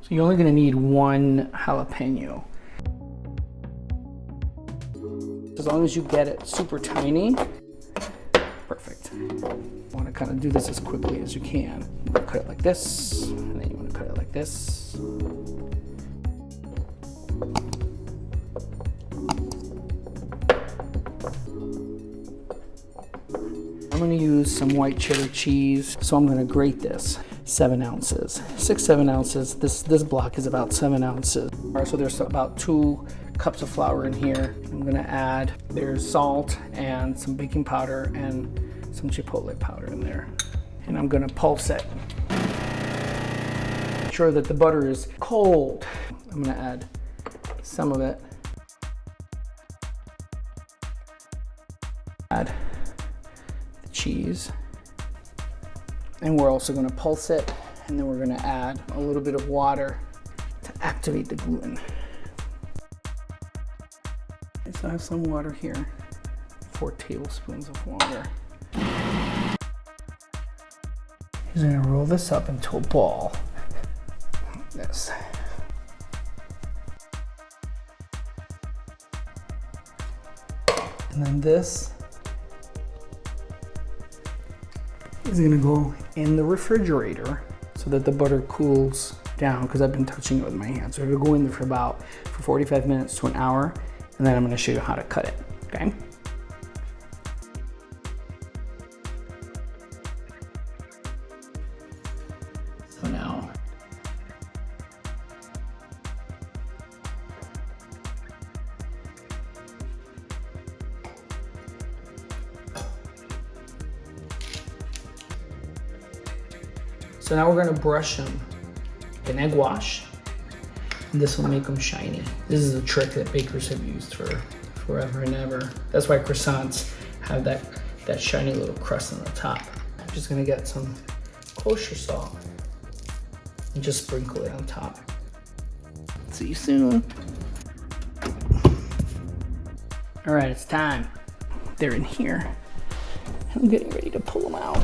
So you're only gonna need 1 jalapeno. As long as you get it super tiny, perfect. You wanna kind of do this as quickly as you can. You wanna cut it like this, and then you wanna cut it like this. I'm gonna use some white cheddar cheese, so I'm gonna grate this. 7 ounces, 6-7 ounces. This block is about 7 ounces. All right, so there's about 2 cups of flour in here. I'm gonna add, there's salt and some baking powder and some chipotle powder in there. And I'm gonna pulse it. Make sure that the butter is cold. I'm gonna add some of it. Add the cheese. And we're also gonna pulse it, and then we're gonna add a little bit of water to activate the gluten. So I have some water here, 4 tablespoons of water. He's gonna roll this up into a ball, like this. And then this is gonna go in the refrigerator so that the butter cools down, because I've been touching it with my hands. So it'll go in there for 45 minutes to an hour, and then I'm gonna show you how to cut it, okay? So now, we're gonna brush them with an egg wash. And this will make them shiny. This is a trick that bakers have used for forever and ever. That's why croissants have that shiny little crust on the top. I'm just gonna get some kosher salt and just sprinkle it on top. See you soon. All right, it's time. They're in here. I'm getting ready to pull them out.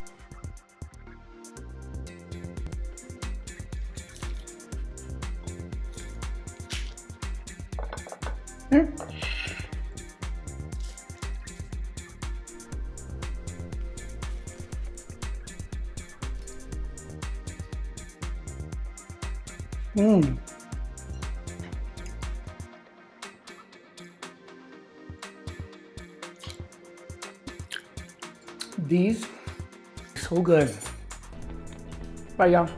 There. These, so good. Bye, y'all.